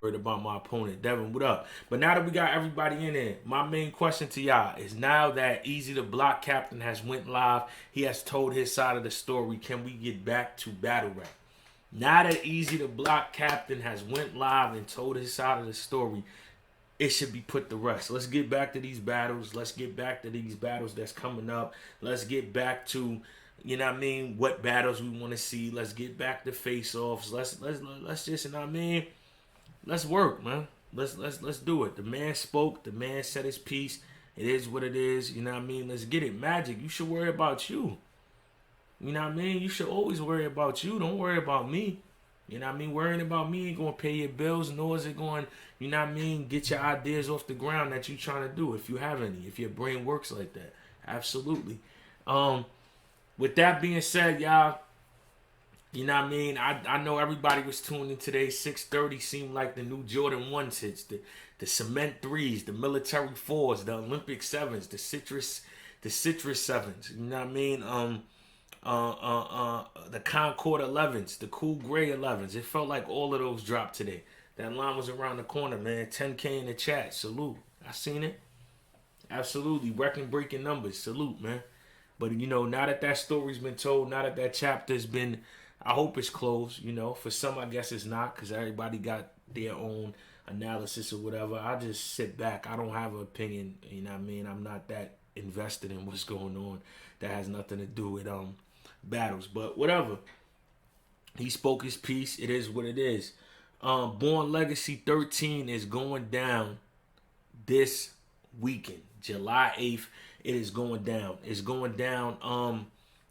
worried about my opponent. Devin, what up? But now that we got everybody in there, my main question to y'all is, now that Easy the Block Captain has went live, he has told his side of the story, can we get back to battle rap? Now that Easy the Block Captain has went live and told his side of the story, it should be put to rest. Let's get back to these battles. Let's get back to these battles that's coming up. Let's get back to, you know what I mean, what battles we want to see. Let's get back to face-offs. Let's just, you know what I mean, let's work, man. Let's do it. The man spoke. The man said his piece. It is what it is. You know what I mean? Let's get it. Magic, you should worry about you. You know what I mean? You should always worry about you. Don't worry about me. You know what I mean? Worrying about me ain't going to pay your bills, nor is it going, you know what I mean, get your ideas off the ground that you trying to do, if you have any, if your brain works like that. Absolutely. With that being said, y'all, you know what I mean? I know everybody was tuning in today. 6:30 seemed like the new Jordan 1s hits, the cement 3s, the military 4s, the Olympic 7s, the citrus 7s. You know what I mean? The Concord 11s, the Cool Gray 11s. It felt like all of those dropped today. That line was around the corner, man. 10K in the chat. Salute. I seen it. Absolutely. Breaking numbers. Salute, man. But, you know, now that that story's been told, now that that chapter's been, I hope it's closed, you know. For some, I guess it's not, because everybody got their own analysis or whatever. I just sit back. I don't have an opinion, you know what I mean? I'm not that invested in what's going on. That has nothing to do with battles. But whatever. He spoke his piece. It is what it is. Born Legacy 13 is going down this weekend. July 8th. It is going down. It's going down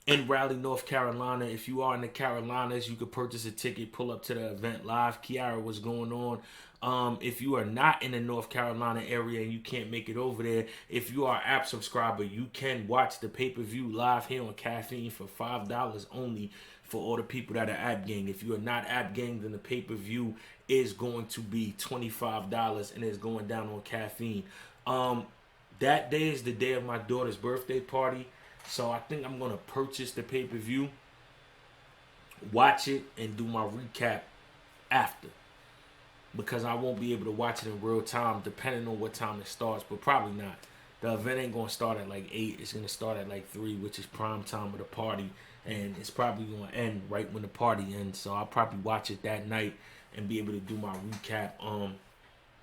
in Raleigh, North Carolina. If you are in the Carolinas, you could purchase a ticket, pull up to the event live. Kiara, what's going on? If you are not in the North Carolina area and you can't make it over there, if you are an app subscriber, you can watch the pay-per-view live here on Caffeine for $5 only for all the people that are app gang. If you are not app gang, then the pay-per-view is going to be $25 and it's going down on Caffeine. That day is the day of my daughter's birthday party. So I think I'm going to purchase the pay-per-view, watch it, and do my recap after. Because I won't be able to watch it in real time depending on what time it starts, but probably not. The event ain't going to start at like 8. It's going to start at like 3, which is prime time of the party. And it's probably going to end right when the party ends. So I'll probably watch it that night and be able to do my recap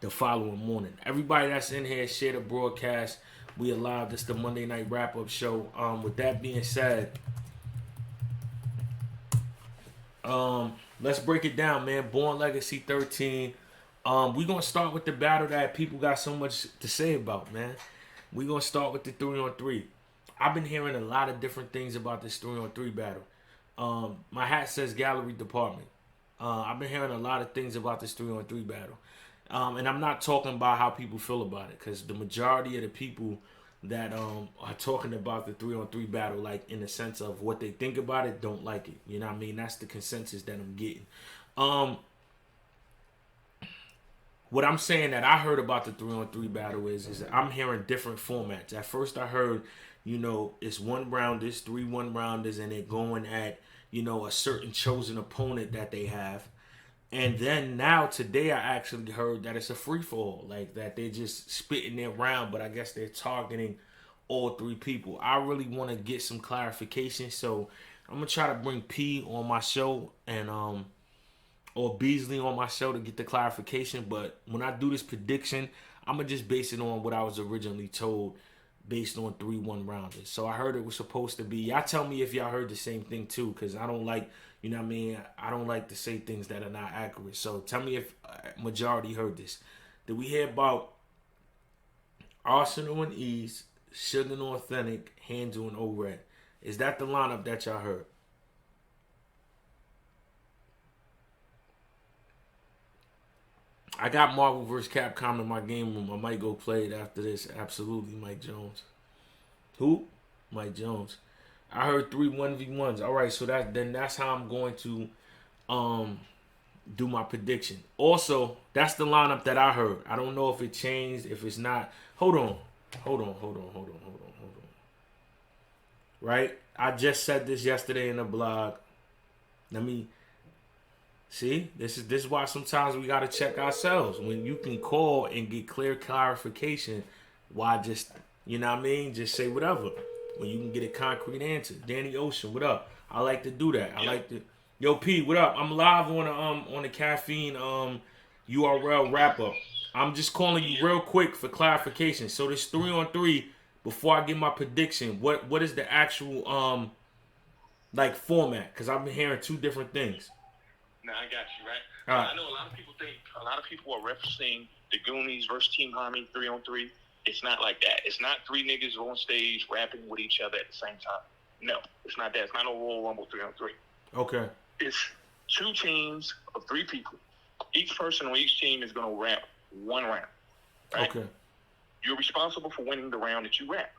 the following morning. Everybody that's in here, share the broadcast. We are live. This is the Monday Night Wrap-Up Show. With that being said, let's break it down, man. Born Legacy 13. We're going to start with the battle that people got so much to say about, man. We're going to start with the 3-on-3. I've been hearing a lot of different things about this 3-on-3 battle. My hat says gallery department. I've been hearing a lot of things about this 3-on-3 battle. And I'm not talking about how people feel about it, because the majority of the people that are talking about the 3-on-3 battle, like in the sense of what they think about it, don't like it. You know what I mean? That's the consensus that I'm getting. What I'm saying that I heard about the 3-on-3 battle is I'm hearing different formats. At first I heard, you know, it's 1-rounders, 3 1-rounders, and they're going at, you know, a certain chosen opponent that they have. And then now today I actually heard that it's a free-for-all, like that they're just spitting their round, but I guess they're targeting all 3 people. I really want to get some clarification, so I'm going to try to bring P on my show and or Beasley on my show to get the clarification. But when I do this prediction, I'm going to just base it on what I was originally told based on 3 1-rounders. So I heard it was supposed to be, y'all tell me if y'all heard the same thing too, because I don't like, you know what I mean, I don't like to say things that are not accurate. So tell me if majority heard this. Did we hear about Arsenal and Ease, Sugar and Authentic, Handle and O-Red? Is that the lineup that y'all heard? I got Marvel vs. Capcom in my game room. I might go play it after this. Absolutely, Mike Jones. Who? Mike Jones. I heard 3 1v1s. All right, so that's how I'm going to do my prediction. Also, that's the lineup that I heard. I don't know if it changed, if it's not. Hold on. Right? I just said this yesterday in the blog. Let me See, this is why sometimes we gotta check ourselves. When you can call and get clear clarification, why just you know what I mean? Just say whatever. When you can get a concrete answer. Danny Ocean, what up? I like to do that. I Yep. like to Yo P, what up? I'm live on the caffeine URL wrap up. I'm just calling you Yep. real quick for clarification. So this 3-on-3, before I get my prediction, what is the actual like format? Cause I've been hearing two different things. Now I got you right. All So right. I know a lot of people are referencing the Goonies versus Team Harmony 3-on-3. It's not like that. It's not three niggas on stage rapping with each other at the same time. No, it's not that. It's not a Royal Rumble 3-on-3. Okay. It's two teams of three people. Each person on each team is going to rap one round. Right? Okay. You're responsible for winning the round that you rap.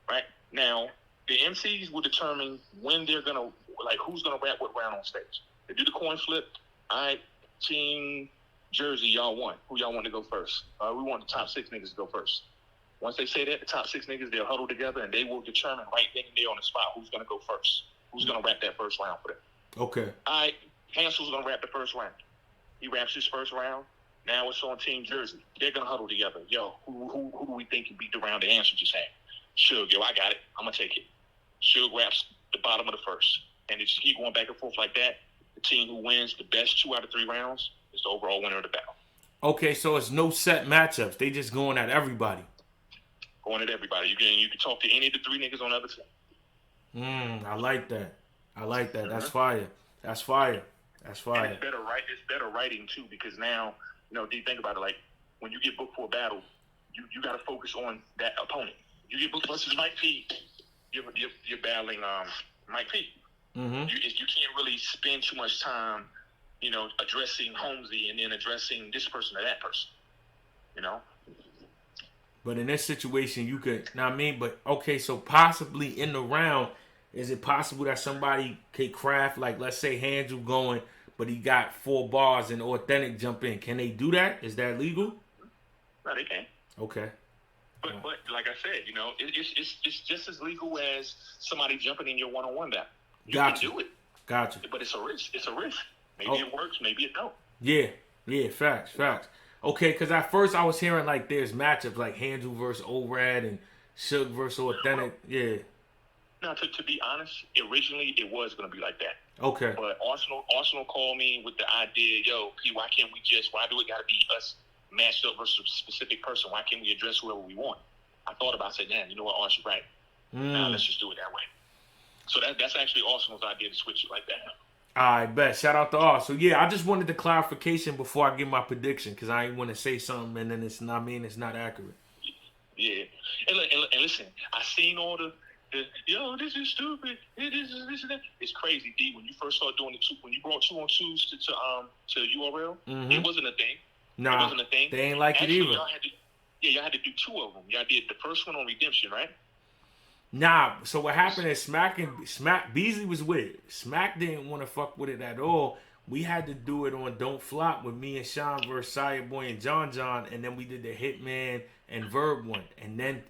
Right? Now, the MCs will determine when they're going to, like, who's going to rap what round on stage. They do the coin flip. All right, Team Jersey, y'all won. Who y'all want to go first? We want the top six niggas to go first. Once they say that, the top six niggas, they'll huddle together and they will determine right then and there on the spot who's going to go first. Who's going to rap that first round for them. Okay. All right, Hansel's going to rap the first round. He raps his first round. Now it's on Team Jersey. They're going to huddle together. Yo, who do we think can beat the round the Hansel just had? Suge, yo, I got it. I'm going to take it. Suge raps the bottom of the first. And it's keep going back and forth like that. The team who wins the best 2 out of 3 rounds is the overall winner of the battle. Okay, so it's no set matchups. They just going at everybody. Going at everybody. You can talk to any of the 3 niggas on the other team. I like that. I like that. That's Mhm. fire. That's fire. That's And fire. it's better writing too, because now, do you think about it? Like when you get booked for a battle, you got to focus on that opponent. You get booked versus Mike P. You're battling Mike P. Mm-hmm. You can't really spend too much time, addressing Holmesy and then addressing this person or that person. But in this situation, you could. Now I mean, but okay, so possibly in the round, is it possible that somebody could craft, like, let's say Handel going, but he got 4 bars and Authentic jump in? Can they do that? Is that legal? No, they can't. Okay. But like I said, it's just as legal as somebody jumping in your one-on-one battle. You can do it. Gotcha. But it's a risk. Maybe it works. Maybe it don't. Yeah. Facts. Okay, because at first I was hearing like there's matchups like Handel versus ORAD and Suge versus Authentic. Yeah. Now, to be honest, originally it was going to be like that. Okay. But Arsenal called me with the idea, yo, P, why do it got to be us matched up versus a specific person? Why can't we address whoever we want? I thought about it, said, damn, you know what, Arsenal, right. Now let's just do it that way. So that's actually Arsenal's idea to switch it like that. I bet. Shout out to all. So yeah, I just wanted the clarification before I give my prediction because I ain't want to say something and then it's not accurate. Yeah, and listen, I seen all the this is stupid. This and that. It's crazy, D. When you first started doing when you brought 2-on-2s to URL, it wasn't a thing. Nah, it wasn't a thing. They ain't like Actually, it either. y'all had to do 2 of them. Y'all did the first one on Redemption, right? Nah, so what happened is Smack Beasley was with it. Smack didn't want to fuck with it at all. We had to do it on Don't Flop with me and Sean versus Sire Boy and John, and then we did the Hitman and Verb one. And then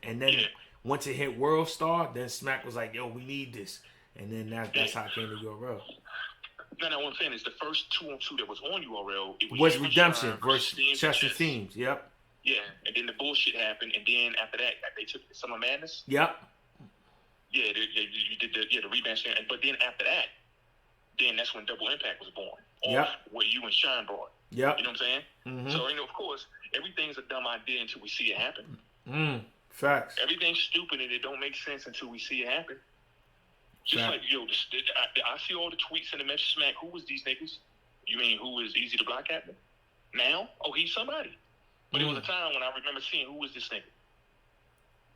once it hit World Star, then Smack was like, yo, we need this. And then that's how it came to URL. No, what I'm saying is the first 2-on-2 that was on URL, it was Redemption versus Chess and Teams. Yep. Yeah, and then the bullshit happened, and then after that, they took Summer Madness. Yep. Yeah, you did the rematch, but then after that, then that's when Double Impact was born. Off what you and Sean brought. Yep. You know what I'm saying? Mm-hmm. So, of course, everything's a dumb idea until we see it happen. Facts. Everything's stupid and it don't make sense until we see it happen. Just like, I see all the tweets and the message Smack. Who was these niggas? You mean who was Easy the Block Captain? Now? Oh, he's somebody. But it was a time when I remember seeing who was this nigga.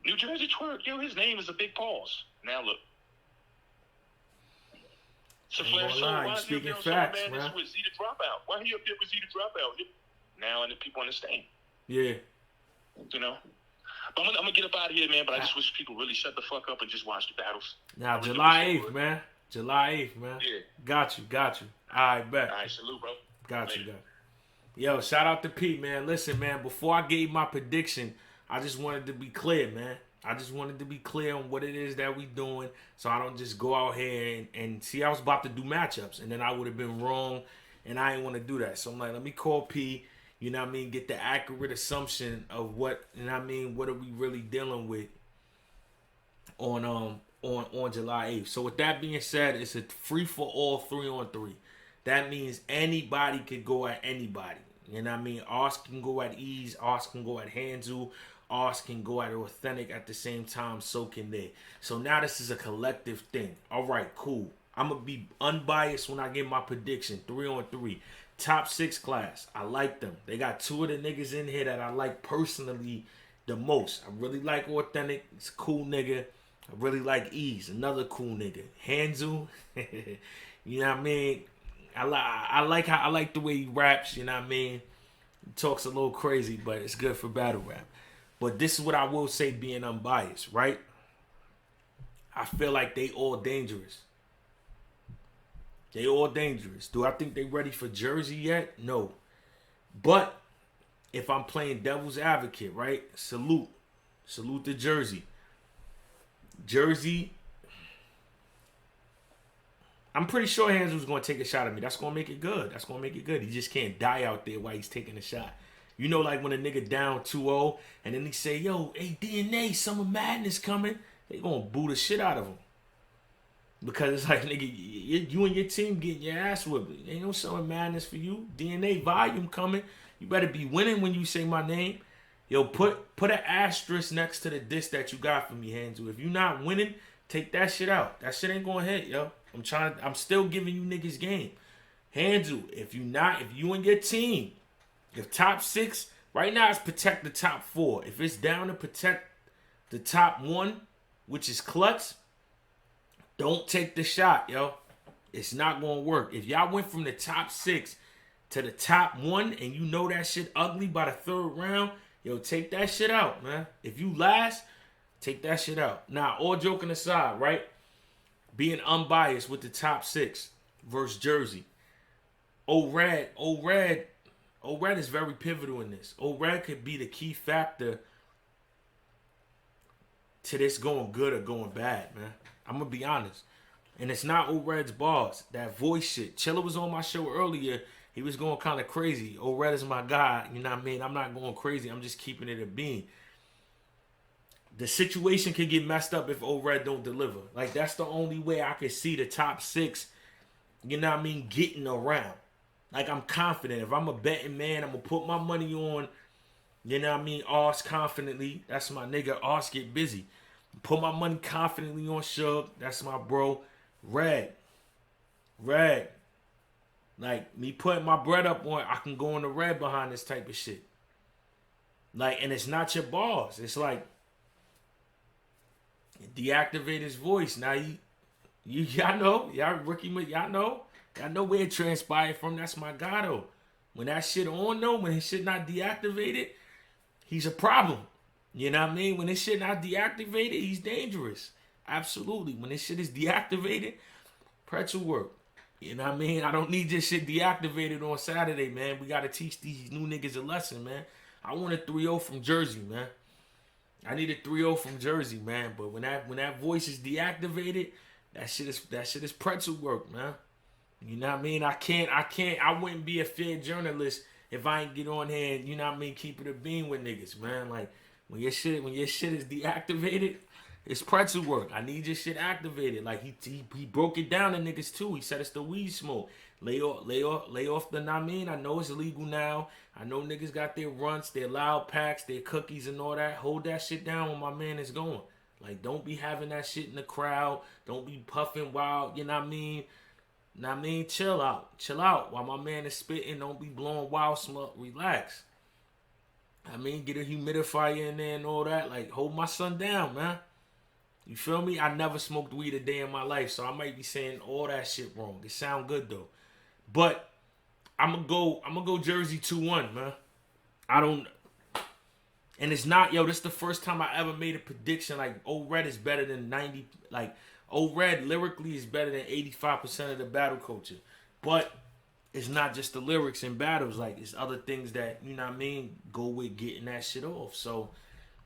New Jersey Twerk, his name is a big pause. Now look. So Flash, why is he up there on facts, Summer Madness with Z the Dropout? Why he up there with Z the Dropout? Now and the people understand. Yeah. But I'm gonna get up out of here, man. But I just wish people really shut the fuck up and just watch the battles. Now July 8th, man. July 8th, man. Yeah. Got you. All right, bet. All right, salute, bro. Got you. Yo, shout out to Pete, man. Listen, man, before I gave my prediction, I just wanted to be clear, man. I just wanted to be clear on what it is that we doing so I don't just go out here and see I was about to do matchups and then I would have been wrong and I ain't want to do that. So I'm like, let me call P, you know what I mean, get the accurate assumption of what, you know what I mean, what are we really dealing with on July 8th. So with that being said, it's a free for all 3-on-3. That means anybody could go at anybody. You know what I mean? Ars can go at Ease, Ars can go at Hanzu, Ars can go at Authentic at the same time, so can they. So now this is a collective thing. All right, cool. I'm going to be unbiased when I get my prediction. 3-on-3. Top 6 class. I like them. They got 2 of the niggas in here that I like personally the most. I really like Authentic. It's a cool nigga. I really like Ease. Another cool nigga. Hanzu. You know what I mean? I like the way he raps, you know what I mean? He talks a little crazy, but it's good for battle rap. But this is what I will say being unbiased, right? I feel like they all dangerous. They all dangerous. Do I think they ready for Jersey yet? No. But if I'm playing devil's advocate, right? Salute to Jersey. Jersey, I'm pretty sure Hands going to take a shot at me. That's going to make it good. He just can't die out there while he's taking a shot. You know, like when a nigga down 2-0 and then he say, yo, hey, DNA, Summer Madness coming. They going to boo the shit out of him. Because it's like, nigga, you and your team getting your ass whipped. Ain't no Summer Madness for you. DNA volume coming. You better be winning when you say my name. Yo, put an asterisk next to the diss that you got for me, Hanzu. If you not winning, take that shit out. That shit ain't going to hit, yo. I'm still giving you niggas game. Hanzu, if you and your team, if top 6, right now it's protect the top 4. If it's down to protect the top 1, which is Klutz, don't take the shot, yo. It's not going to work. If y'all went from the top 6 to the top 1 and you know that shit ugly by the 3rd round, yo, take that shit out, man. If you last, take that shit out. Now, all joking aside, right? Being unbiased with the top 6 versus Jersey. O-Red is very pivotal in this. O-Red could be the key factor to this going good or going bad, man. I'm going to be honest. And it's not O-Red's bars. That voice shit. Chilla was on my show earlier. He was going kind of crazy. O-Red is my guy. You know what I mean? I'm not going crazy. I'm just keeping it a bean. The situation could get messed up if O-Red don't deliver. Like, that's the only way I could see the top 6, you know what I mean, getting around. Like, I'm confident. If I'm a betting man, I'm going to put my money on, you know what I mean, Ars confidently. That's my nigga. Ars get busy. Put my money confidently on Shug. That's my bro. Red. Like, me putting my bread up on, I can go on the red behind this type of shit. Like, and it's not your bars. It's like, deactivate his voice. Now y'all know, y'all rookie, y'all know where it transpired from. That's my guy though. When that shit on though, when his shit not deactivated, he's a problem. You know what I mean? When his shit not deactivated, he's dangerous. Absolutely. When this shit is deactivated, pretzel work. You know what I mean? I don't need this shit deactivated on Saturday, man. We got to teach these new niggas a lesson, man. I want a 3-0 from Jersey, man. I need a 3-0 from Jersey, man. But when that voice is deactivated, that shit is pretzel work, man. You know what I mean? I wouldn't be a fair journalist if I ain't get on here and, you know what I mean, keep it a bean with niggas, man. Like, when your shit is deactivated, it's pretzel work. I need your shit activated. Like, he broke it down to niggas too. He said it's the weed smoke. Lay off the, I mean, I know it's illegal now. I know niggas got their runts, their loud packs, their cookies and all that. Hold that shit down when my man is going. Like, don't be having that shit in the crowd. Don't be puffing wild, you know what I mean? Know what I mean? Chill out. While my man is spitting, don't be blowing wild smoke. Relax. I mean, get a humidifier in there and all that. Like, hold my son down, man. You feel me? I never smoked weed a day in my life, so I might be saying all that shit wrong. It sound good though. But I'm gonna go Jersey 2-1, man. And it's not, yo, this is the first time I ever made a prediction like O-Red is better than 90, like O-Red lyrically is better than 85% of the battle culture. But it's not just the lyrics in battles, like it's other things that, you know what I mean, go with getting that shit off. So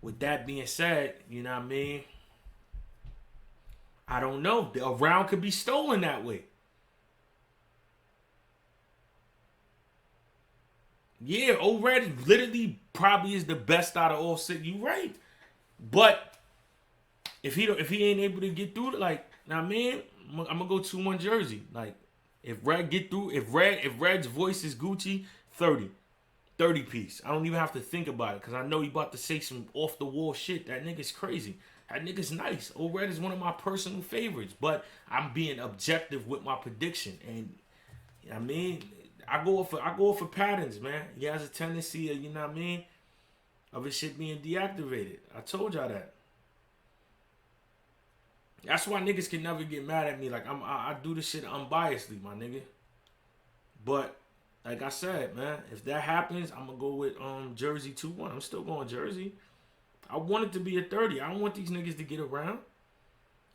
with that being said, you know what I mean, I don't know. A round could be stolen that way. Yeah, O-Red literally probably is the best out of all six. You right. But if he ain't able to get through, like, now, man, I'm gonna go 2-1 Jersey. Like, if Red get through, if Red's voice is Gucci, 30 piece. I don't even have to think about it because I know he about to say some off the wall shit. That nigga's crazy. That nigga's nice. O-Red is one of my personal favorites, but I'm being objective with my prediction. And I mean, I go off of patterns, man. He has a tendency of, you know what I mean, of his shit being deactivated. I told y'all that. That's why niggas can never get mad at me. Like, I do this shit unbiasedly, my nigga. But like I said, man, if that happens, I'm gonna go with Jersey 2-1. I'm still going Jersey. I want it to be a 30. I don't want these niggas to get around.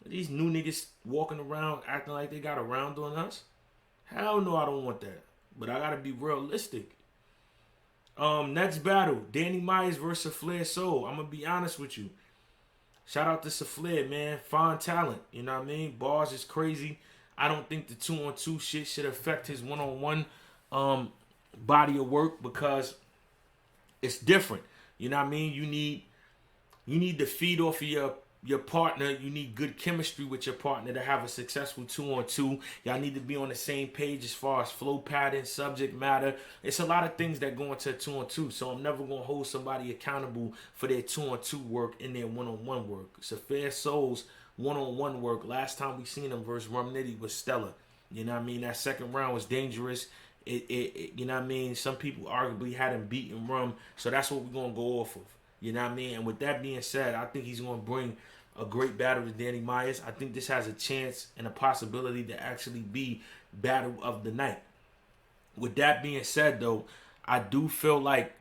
These new niggas walking around acting like they got around on us. Hell no, I don't want that. But I gotta be realistic. Next battle, Danny Myers versus Flair Soul. I'm gonna be honest with you. Shout out to Flair, man. Fine talent. You know what I mean? Bars is crazy. I don't think the 2-on-2 shit should affect his 1-on-1 body of work because it's different. You know what I mean? You need to feed off of your partner. You need good chemistry with your partner to have a successful 2-on-2. Y'all need to be on the same page as far as flow pattern, subject matter. It's a lot of things that go into a 2-on-2. So I'm never gonna hold somebody accountable for their 2-on-2 work and their 1-on-1 work. It's a Fair Souls 1-on-1 work. Last time we seen him versus Rum Nitty was stellar. You know what I mean? That second round was dangerous. It you know what I mean? Some people arguably had him beating Rum, so that's what we're gonna go off of. You know what I mean? And with that being said, I think he's gonna bring a great battle to Danny Myers. I think this has a chance and a possibility to actually be battle of the night. With that being said, though, I do feel like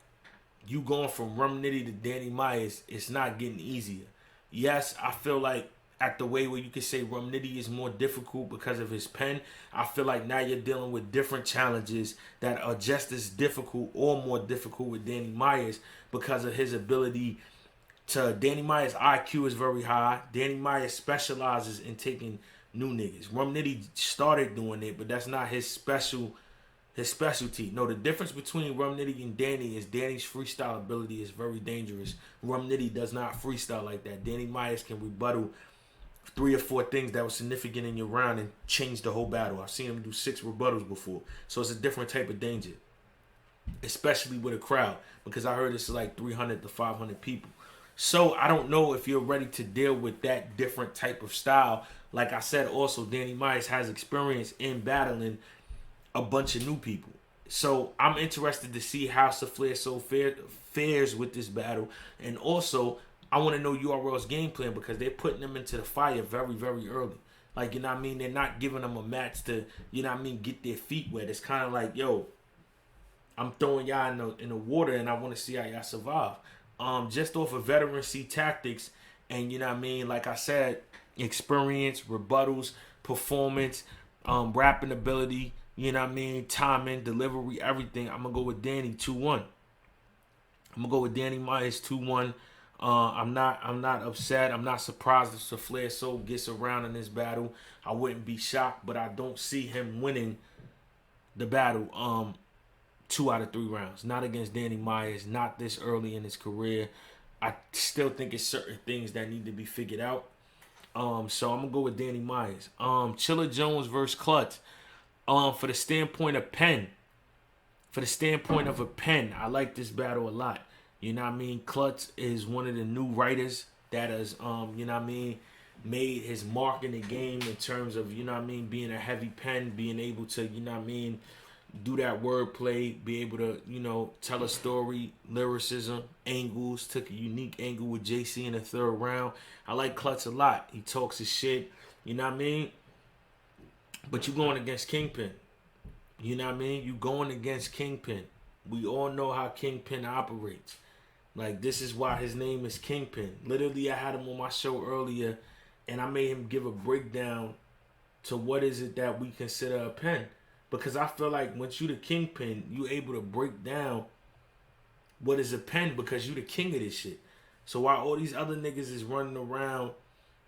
you going from Rum Nitty to Danny Myers, it's not getting easier. Yes, I feel like at the way where you can say Rum Nitty is more difficult because of his pen, I feel like now you're dealing with different challenges that are just as difficult or more difficult with Danny Myers because of his ability to... Danny Myers' IQ is very high. Danny Myers specializes in taking new niggas. Rum Nitty started doing it, but that's not his specialty. No, the difference between Rum Nitty and Danny is Danny's freestyle ability is very dangerous. Rum Nitty does not freestyle like that. Danny Myers can rebuttal 3 or 4 things that were significant in your round and change the whole battle. I've seen him do 6 rebuttals before. So it's a different type of danger, especially with a crowd, because I heard it's like 300 to 500 people. So I don't know if you're ready to deal with that different type of style. Like I said, also, Danny Myers has experience in battling a bunch of new people. So I'm interested to see how Flair Soul fares with this battle. And also, I want to know URL's game plan because they're putting them into the fire very, very early. Like, you know what I mean? They're not giving them a match to, you know what I mean, get their feet wet. It's kind of like, yo, I'm throwing y'all in the water and I want to see how y'all survive. Just off of veterancy tactics and, you know what I mean, like I said, experience, rebuttals, performance, rapping ability, you know what I mean, timing, delivery, everything. I'm going to go with Danny 2-1. I'm going to go with Danny Myers 2-1. I'm not upset. I'm not surprised if Flair Soul gets around in this battle. I wouldn't be shocked, but I don't see him winning the battle 2 out of 3 rounds. Not against Danny Myers, not this early in his career. I still think it's certain things that need to be figured out. So I'm going to go with Danny Myers. Chilla Jones versus Klutz. For the standpoint of pen, a pen, I like this battle a lot. You know what I mean? Klutz is one of the new writers that has, you know what I mean, made his mark in the game in terms of, you know what I mean, being a heavy pen, being able to, you know what I mean, do that wordplay, be able to, you know, tell a story, lyricism, angles. Took a unique angle with JC in the 3rd round. I like Klutz a lot. He talks his shit, you know what I mean? But you going against Kingpin. You know what I mean? You going against Kingpin. We all know how Kingpin operates. Like, this is why his name is Kingpin. Literally, I had him on my show earlier, and I made him give a breakdown to what is it that we consider a pen. Because I feel like once you the Kingpin, you able to break down what is a pen because you the king of this shit. So while all these other niggas is running around,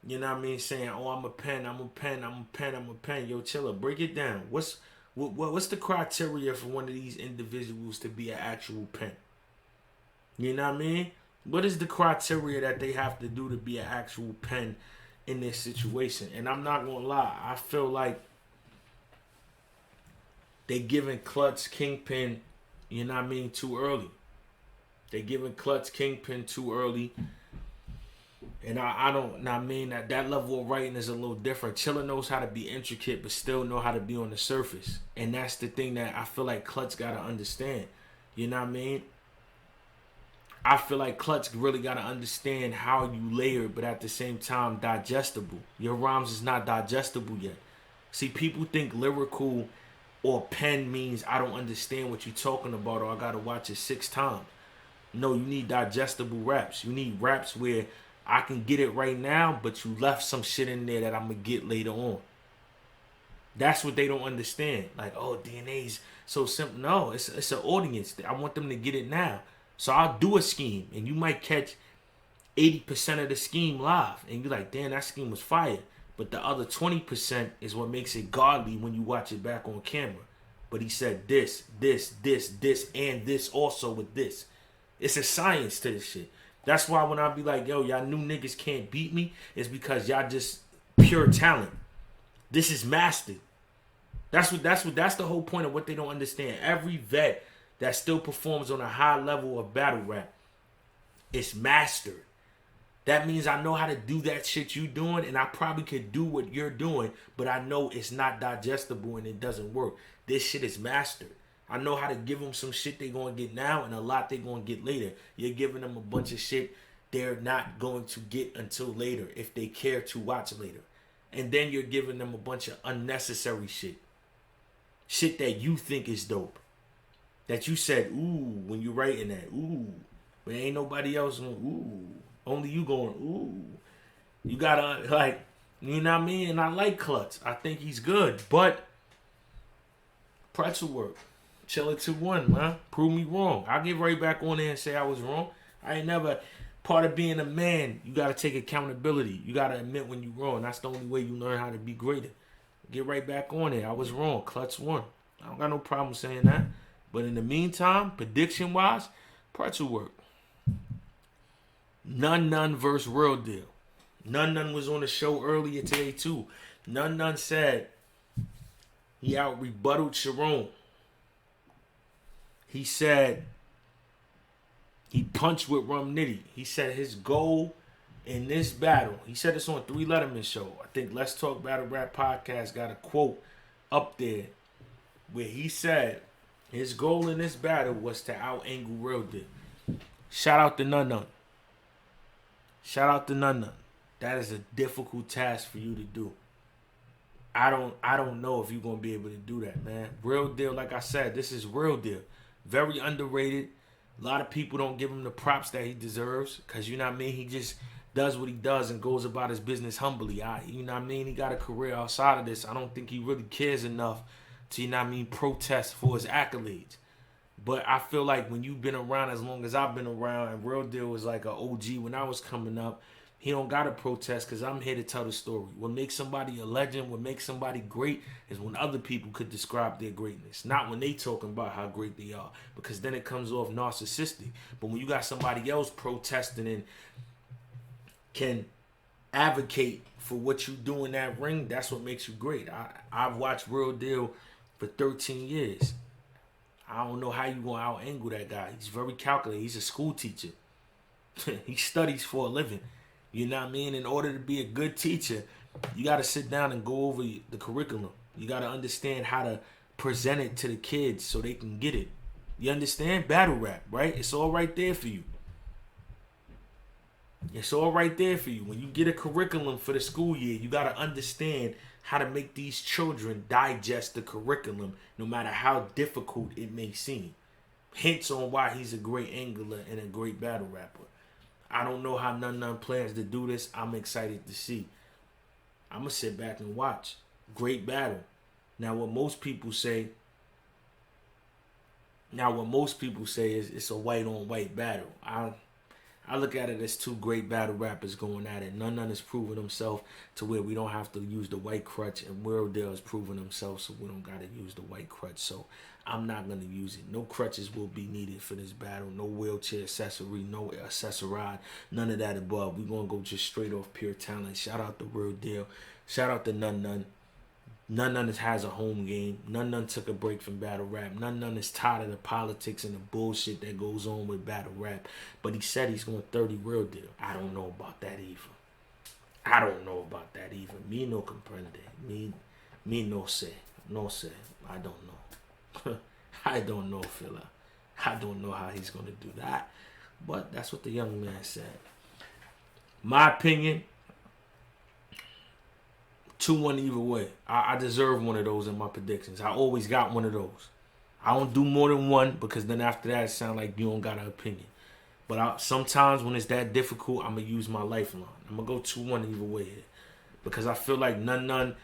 you know what I mean, saying, oh, I'm a pen, I'm a pen, I'm a pen, I'm a pen. Yo, Chilla, break it down. What's What's the criteria for one of these individuals to be an actual pen? You know what I mean? What is the criteria that they have to do to be an actual pen in this situation? And I'm not gonna lie, I feel like they giving Klutz Kingpin, you know what I mean, too early. They giving Klutz Kingpin too early. And I don't, I mean, that level of writing is a little different. Chilla knows how to be intricate, but still know how to be on the surface. And that's the thing that I feel like Klutz got to understand. You know what I mean? I feel like Klutz really got to understand how you layer it, but at the same time, digestible. Your rhymes is not digestible yet. See, people think lyrical or pen means I don't understand what you're talking about or I got to watch it 6 times. No, you need digestible raps. You need raps where I can get it right now, but you left some shit in there that I'm going to get later on. That's what they don't understand. Like, oh, DNA's so simple. No, it's an audience. I want them to get it now. So I'll do a scheme, and you might catch 80% of the scheme live. And you're like, damn, that scheme was fire. But the other 20% is what makes it godly when you watch it back on camera. But he said this, and this also with this. It's a science to this shit. That's why when I be like, yo, y'all new niggas can't beat me, it's because y'all just pure talent. This is mastered. That's the whole point of what they don't understand. Every vet that still performs on a high level of battle rap, it's mastered. That means I know how to do that shit you doing, and I probably could do what you're doing, but I know it's not digestible and it doesn't work. This shit is mastered. I know how to give them some shit they're going to get now and a lot they're going to get later. You're giving them a bunch of shit they're not going to get until later if they care to watch later. And then you're giving them a bunch of unnecessary shit. Shit that you think is dope. That you said, ooh, when you're writing that. Ooh. But ain't nobody else going, ooh. Only you going, ooh. You gotta, like, you know what I mean? And I like Klutz. I think he's good. But pretzel work. Chilla 2-1, man. Prove me wrong. I'll get right back on there and say I was wrong. I ain't never, part of being a man, you got to take accountability. You got to admit when you're wrong. That's the only way you learn how to be greater. Get right back on there. I was wrong. Klutz won. I don't got no problem saying that. But in the meantime, prediction-wise, pretzel work. Nunu versus Real Deal. Nunu was on the show earlier today, too. Nunu said he out-rebutted Sharon. He said he punched with Rum Nitty. He said his goal in this battle, he said this on 3 Letterman show. I think Let's Talk Battle Rap Podcast got a quote up there where he said his goal in this battle was to out-angle Real Deal. Shout out to Nunu. Shout out to Nunu. That is a difficult task for you to do. I don't know if you're going to be able to do that, man. Real Deal, like I said, this is Real Deal. Very underrated. A lot of people don't give him the props that he deserves because, you know what I mean, he just does what he does and goes about his business humbly. You know what I mean? He got a career outside of this. I don't think he really cares enough to, you know what I mean, protest for his accolades. But I feel like when you've been around as long as I've been around, and Real Deal was like an OG when I was coming up, he don't got to protest because I'm here to tell the story. What makes somebody a legend, what makes somebody great is when other people could describe their greatness. Not when they talking about how great they are, because then it comes off narcissistic. But when you got somebody else protesting and can advocate for what you do in that ring, that's what makes you great. I've watched Real Deal for 13 years. I don't know how you going to out-angle that guy. He's very calculated. He's a school teacher. He studies for a living. You know what I mean? In order to be a good teacher, you got to sit down and go over the curriculum. You got to understand how to present it to the kids so they can get it. You understand? Battle rap, right? It's all right there for you. It's all right there for you. When you get a curriculum for the school year, you got to understand how to make these children digest the curriculum no matter how difficult it may seem. Hints on why he's a great angler and a great battle rapper. I don't know how Nunu plans to do this. I'm excited to see. I'm going to sit back and watch. Great battle. Now, what most people say is it's a white-on-white battle. I I look at it as two great battle rappers going at it. None has proven himself to where we don't have to use the white crutch, and World Deal has proven himself, so we don't gotta use the white crutch. So I'm not gonna use it. No crutches will be needed for this battle. No wheelchair accessory, no accessoride, none of that above. We gonna go just straight off pure talent. Shout out to World Deal. Shout out to None. None has a home game. None took a break from battle rap. None is tired of the politics and the bullshit that goes on with battle rap. But he said he's going 30 Real Deal. I don't know about that either. Me no comprende. Me no sé. No sé. I don't know. I don't know, fella. I don't know how he's going to do that. But that's what the young man said. My opinion, 2-1 either way. I deserve one of those in my predictions. I always got one of those. I don't do more than one because then after that it sounds like you don't got an opinion. But sometimes when it's that difficult, I'm going to use my lifeline. I'm going to go 2-1 either way here. Because I feel like Nun's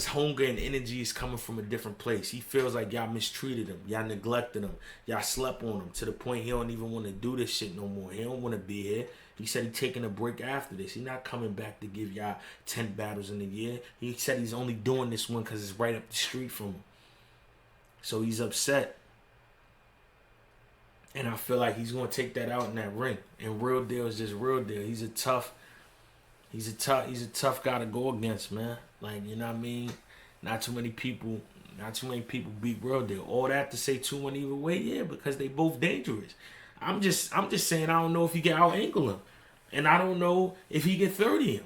hunger and energy is coming from a different place. He feels like y'all mistreated him. Y'all neglected him. Y'all slept on him to the point he don't even want to do this shit no more. He don't want to be here. He said he's taking a break after this. He's not coming back to give y'all 10 battles in a year. He said he's only doing this one because it's right up the street from him. So he's upset. And I feel like he's going to take that out in that ring. And Real Deal is just Real Deal. He's a tough guy to go against, man. Like, you know what I mean? Not too many people beat Real Deal. All that to say 2-1 either way, yeah, because they both dangerous. I'm just saying I don't know if he can out-angle him. And I don't know if he can 30 him.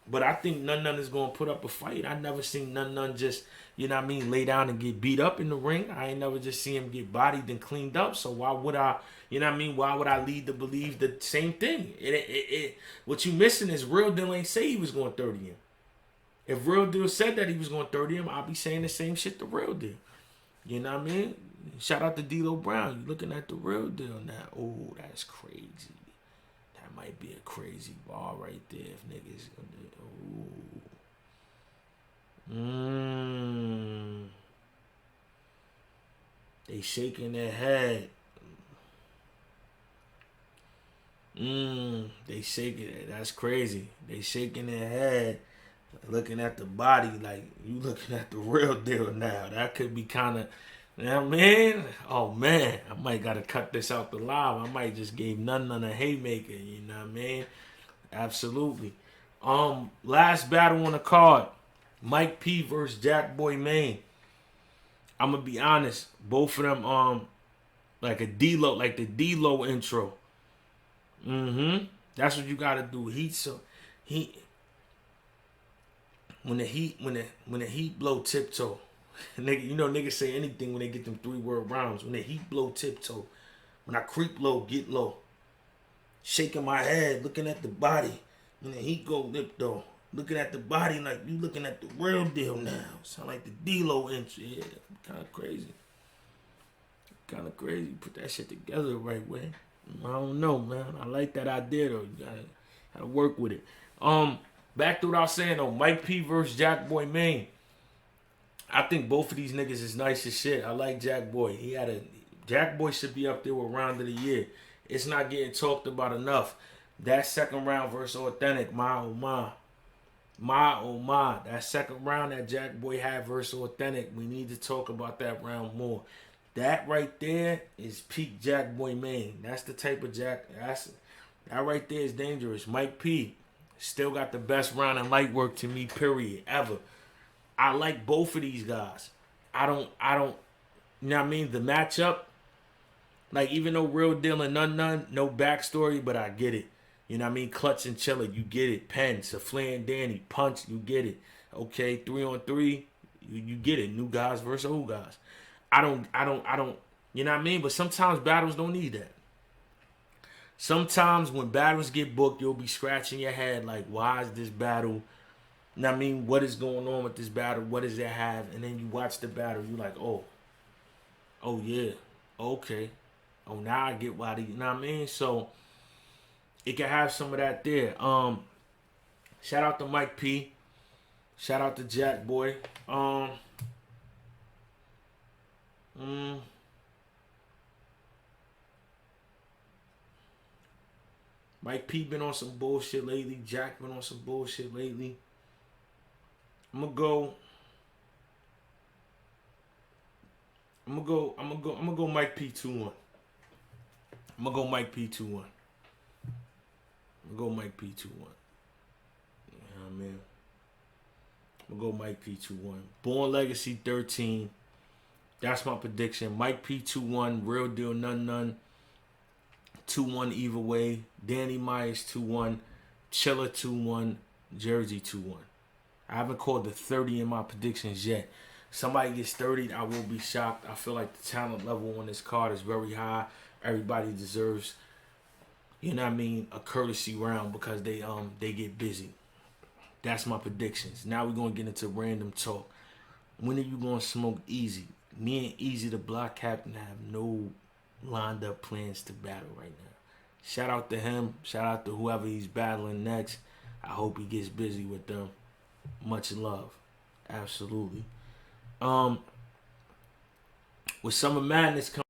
But I think None is going to put up a fight. I never seen None just, you know what I mean, lay down and get beat up in the ring. I ain't never just seen him get bodied and cleaned up. So why would I, you know what I mean, why would I lead to believe the same thing? What you missing is Real Deal ain't say he was going 30 him. If Real Deal said that he was going 30 him, I'll be saying the same shit to Real Deal. You know what I mean? Shout out to D-Lo Brown. You looking at the Real Deal now. Oh, that's crazy. That might be a crazy bar right there if niggas gonna do it. They shaking their head. They shaking it. That's crazy. They shaking their head. Looking at the body like you looking at the Real Deal now. That could be kind of, you know what I mean? Oh man, I might gotta cut this out the live. I might just give None a haymaker. You know what I mean? Absolutely. Last battle on the card, Mike P versus Jack Boy Maine. I'm gonna be honest, both of them like a D-Lo, like the D-Lo intro. That's what you gotta do. When the heat blow tiptoe, nigga, you know niggas say anything when they get them 3-word rounds. When the heat blow tiptoe, when I creep low, get low, shaking my head, looking at the body. When the heat go lip though, looking at the body like you looking at the Real Deal now. Sound like the D-Lo intro. Yeah, kind of crazy. Put that shit together the right way. I don't know, man. I like that idea though. You gotta work with it. Back to what I was saying though, Mike P versus Jack Boy Maine. I think both of these niggas is nice as shit. I like Jack Boy. Jack Boy should be up there with round of the year. It's not getting talked about enough. That second round versus Authentic, my oh my. That second round that Jack Boy had versus Authentic, we need to talk about that round more. That right there is peak Jack Boy Maine. That's the type of Jack. That right there is dangerous. Mike P still got the best round in light work to me, period, ever. I like both of these guys. I don't, you know what I mean? The matchup, like even though Real Deal and None, no backstory, but I get it. You know what I mean? Klutz and Chilla, you get it. Penn, Saflay and Danny, Punch, you get it. Okay, 3-on-3, you get it. New guys versus old guys. I don't, you know what I mean? But sometimes battles don't need that. Sometimes when battles get booked, you'll be scratching your head like, why is this battle? You know what I mean? What is going on with this battle? What does it have? And then you watch the battle, you're like, oh yeah, okay. Oh, now I get why you know what I mean? So it can have some of that there. Shout out to Mike P. Shout out to Jack Boy. Mike P been on some bullshit lately. Jack been on some bullshit lately. I'm gonna go Mike P 2-1. I'm gonna go Mike P 2-1. I'm gonna go Mike P 2-1. You know what I mean? I'm gonna go Mike P 2-1. Born Legacy 13. That's my prediction. Mike P 2-1. Real deal none. 2-1 either way. Danny Myers 2-1. Chilla 2-1. Jersey 2-1. I haven't called the 30 in my predictions yet. Somebody gets 30, I will be shocked. I feel like the talent level on this card is very high. Everybody deserves, you know what I mean, a courtesy round because they get busy. That's my predictions. Now we're gonna get into random talk. When are you gonna smoke Easy? Me and Easy the Block Captain have no lined up plans to battle right now. Shout out to him. Shout out to whoever he's battling next. I hope he gets busy with them. Much love. Absolutely. With Summer Madness coming